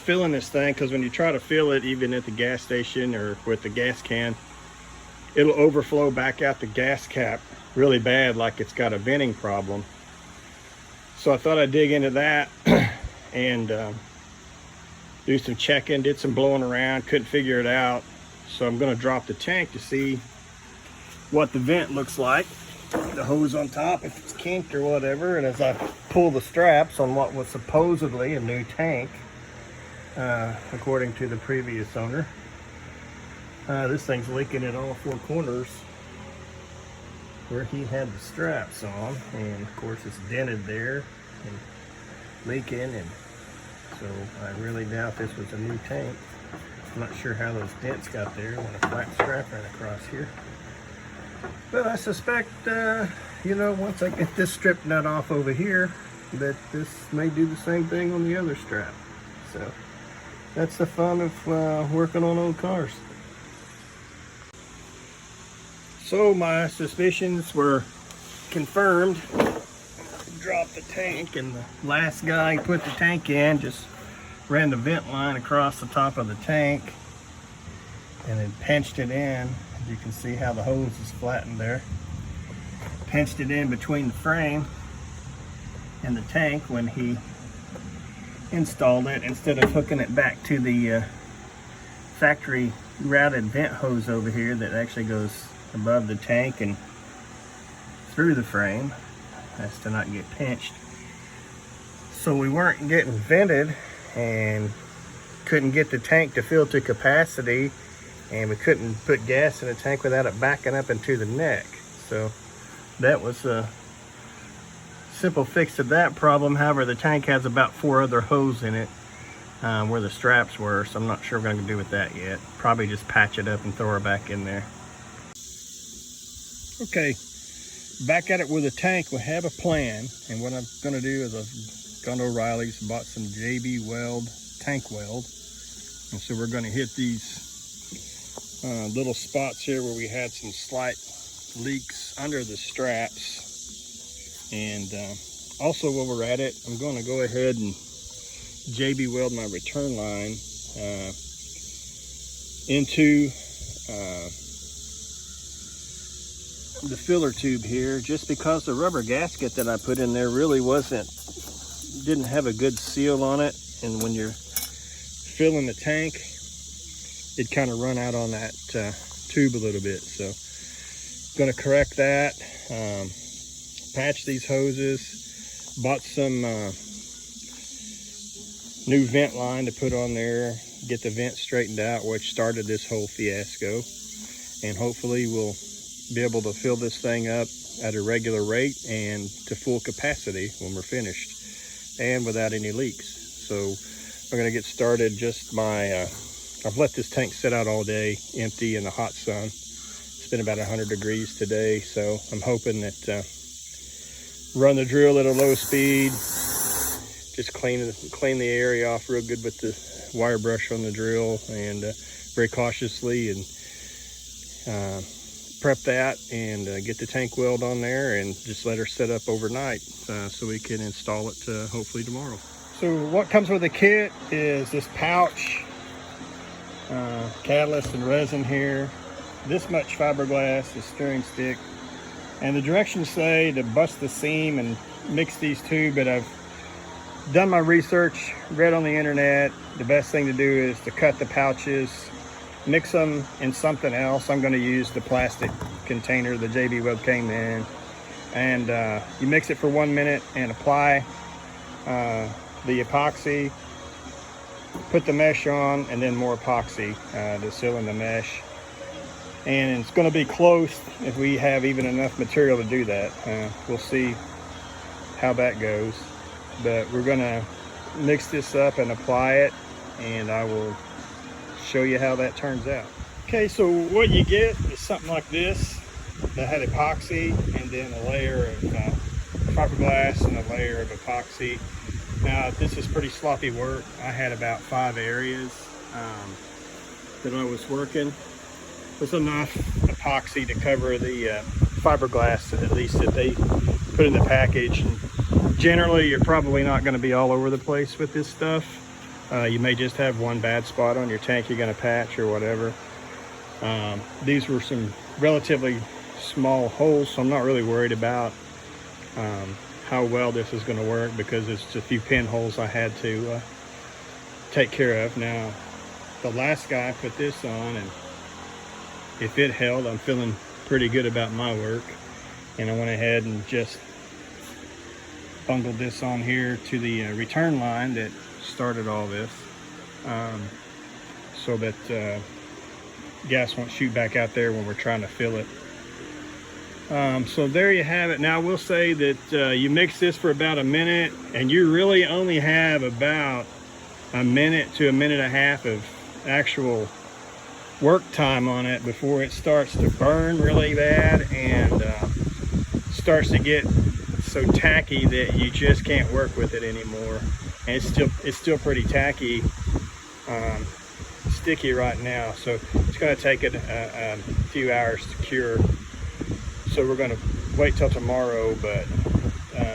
filling this thing, because when you try to fill it, even at the gas station or with the gas can, it'll overflow back out the gas cap really bad, like it's got a venting problem. So I thought I'd dig into that and do some checking. Did some blowing around, couldn't figure it out. So I'm going to drop the tank to see what the vent looks like, the hose on top, if it's kinked or whatever. And as I pull the straps on what was supposedly a new tank, according to the previous owner, this thing's leaking at all four corners where he had the straps on, and of course it's dented there and leaking, and so I really doubt this was a new tank. I'm not sure how those dents got there when a flat strap ran across here. But I suspect, you know, once I get this strip nut off over here, that this may do the same thing on the other strap. So that's the fun of working on old cars. So my suspicions were confirmed. Dropped the tank, and the last guy put the tank in just ran the vent line across the top of the tank and then pinched it in. You can see how the hose is flattened there. Pinched it in between the frame and the tank when he installed it, instead of hooking it back to the factory routed vent hose over here that actually goes above the tank and through the frame, as to not get pinched. So we weren't getting vented and couldn't get the tank to fill to capacity, and we couldn't put gas in the tank without it backing up into the neck. So that was a simple fix to that problem. However, the tank has about 4 other hoses in it where the straps were, so I'm not sure what I'm gonna do with that yet. Probably just patch it up and throw her back in there. Okay, back at it with the tank. We have a plan, and what I'm gonna do is I've gone to O'Reilly's and bought some JB Weld tank weld, and so we're gonna hit these little spots here where we had some slight leaks under the straps. And also, while we're at it, I'm going to go ahead and JB weld my return line into the filler tube here, just because the rubber gasket that I put in there really didn't have a good seal on it, and when you're filling the tank, it kind of run out on that tube a little bit. So going to correct that, patch these hoses, bought some new vent line to put on there, get the vent straightened out, which started this whole fiasco, and hopefully we'll be able to fill this thing up at a regular rate and to full capacity when we're finished, and without any leaks. So we're going to get started just by I've let this tank sit out all day empty in the hot sun. It's been about 100 degrees today, so I'm hoping that run the drill at a low speed, just clean the area off real good with the wire brush on the drill, and very cautiously, and prep that and get the tank weld on there and just let her set up overnight so we can install it hopefully tomorrow. So what comes with the kit is this pouch, catalyst and resin here, this much fiberglass, the steering stick, and the directions say to bust the seam and mix these two, but I've done my research, read on the internet, the best thing to do is to cut the pouches, mix them in something else. I'm going to use the plastic container the JB Weld came in, and you mix it for 1 minute and apply the epoxy, put the mesh on, and then more epoxy to seal in the mesh. And it's going to be close if we have even enough material to do that. We'll see how that goes, but we're going to mix this up and apply it, and I will show you how that turns out. Okay, so what you get is something like this that had epoxy and then a layer of fiberglass and a layer of epoxy. Now this is pretty sloppy work. I had about 5 areas that I was working. There's enough epoxy to cover the fiberglass, at least that they put in the package. And generally you're probably not going to be all over the place with this stuff. You may just have one bad spot on your tank you're going to patch or whatever. These were some relatively small holes, so I'm not really worried about how well this is going to work, because it's just a few pinholes I had to take care of. Now, the last guy put this on, and if it held, I'm feeling pretty good about my work. And I went ahead and just bungled this on here to the return line that started all this, so that gas won't shoot back out there when we're trying to fill it. So there you have it. Now, I will say that you mix this for about a minute, and you really only have about a minute to a minute and a half of actual work time on it before it starts to burn really bad and starts to get so tacky that you just can't work with it anymore. And it's still pretty tacky, sticky right now, so it's going to take it a few hours to cure. So we're going to wait till tomorrow, but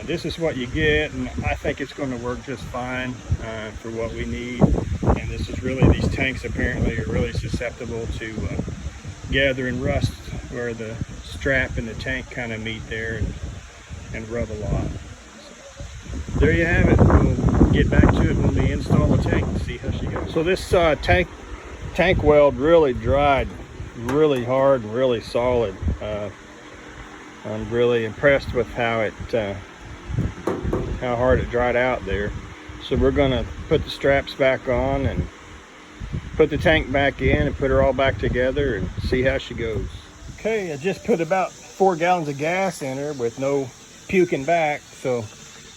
this is what you get, and I think it's going to work just fine for what we need. And this is really, these tanks apparently are really susceptible to gathering rust where the strap and the tank kind of meet there and rub a lot. So there you have it. We'll get back to it when we install the tank and see how she goes. So this tank weld really dried really hard and really solid. I'm really impressed with how hard it dried out there. So we're gonna put the straps back on and put the tank back in and put her all back together and see how she goes. Okay, I just put about 4 gallons of gas in her with no puking back, so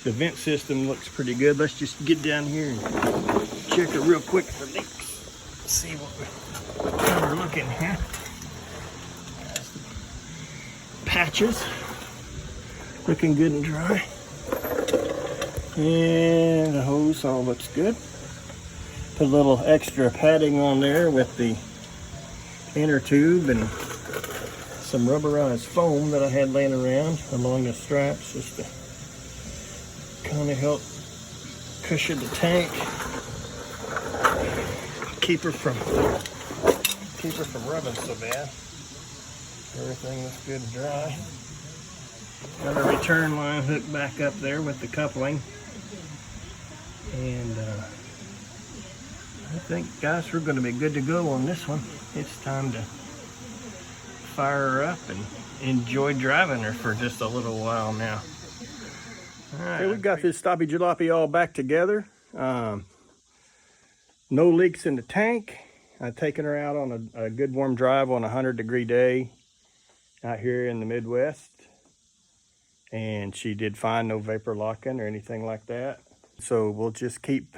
the vent system looks pretty good. Let's just get down here and check her real quick for leaks. See how we're looking here. Patches looking good and dry, and the hose all looks good. Put a little extra padding on there with the inner tube and some rubberized foam that I had laying around along the straps, just to kind of help cushion the tank, keep her from rubbing so bad. Everything looks good and dry. Got our return line hooked back up there with the coupling. And I think, guys, we're going to be good to go on this one. It's time to fire her up and enjoy driving her for just a little while now. All right, we've got this Stoppie Jalopy all back together. No leaks in the tank. I've taken her out on a good warm drive on a 100-degree day out here in the Midwest, and she did fine, no vapor locking or anything like that. So we'll just keep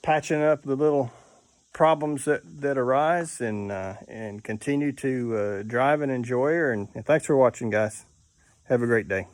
patching up the little problems that arise, and continue to drive and enjoy her. And thanks for watching, guys. Have a great day.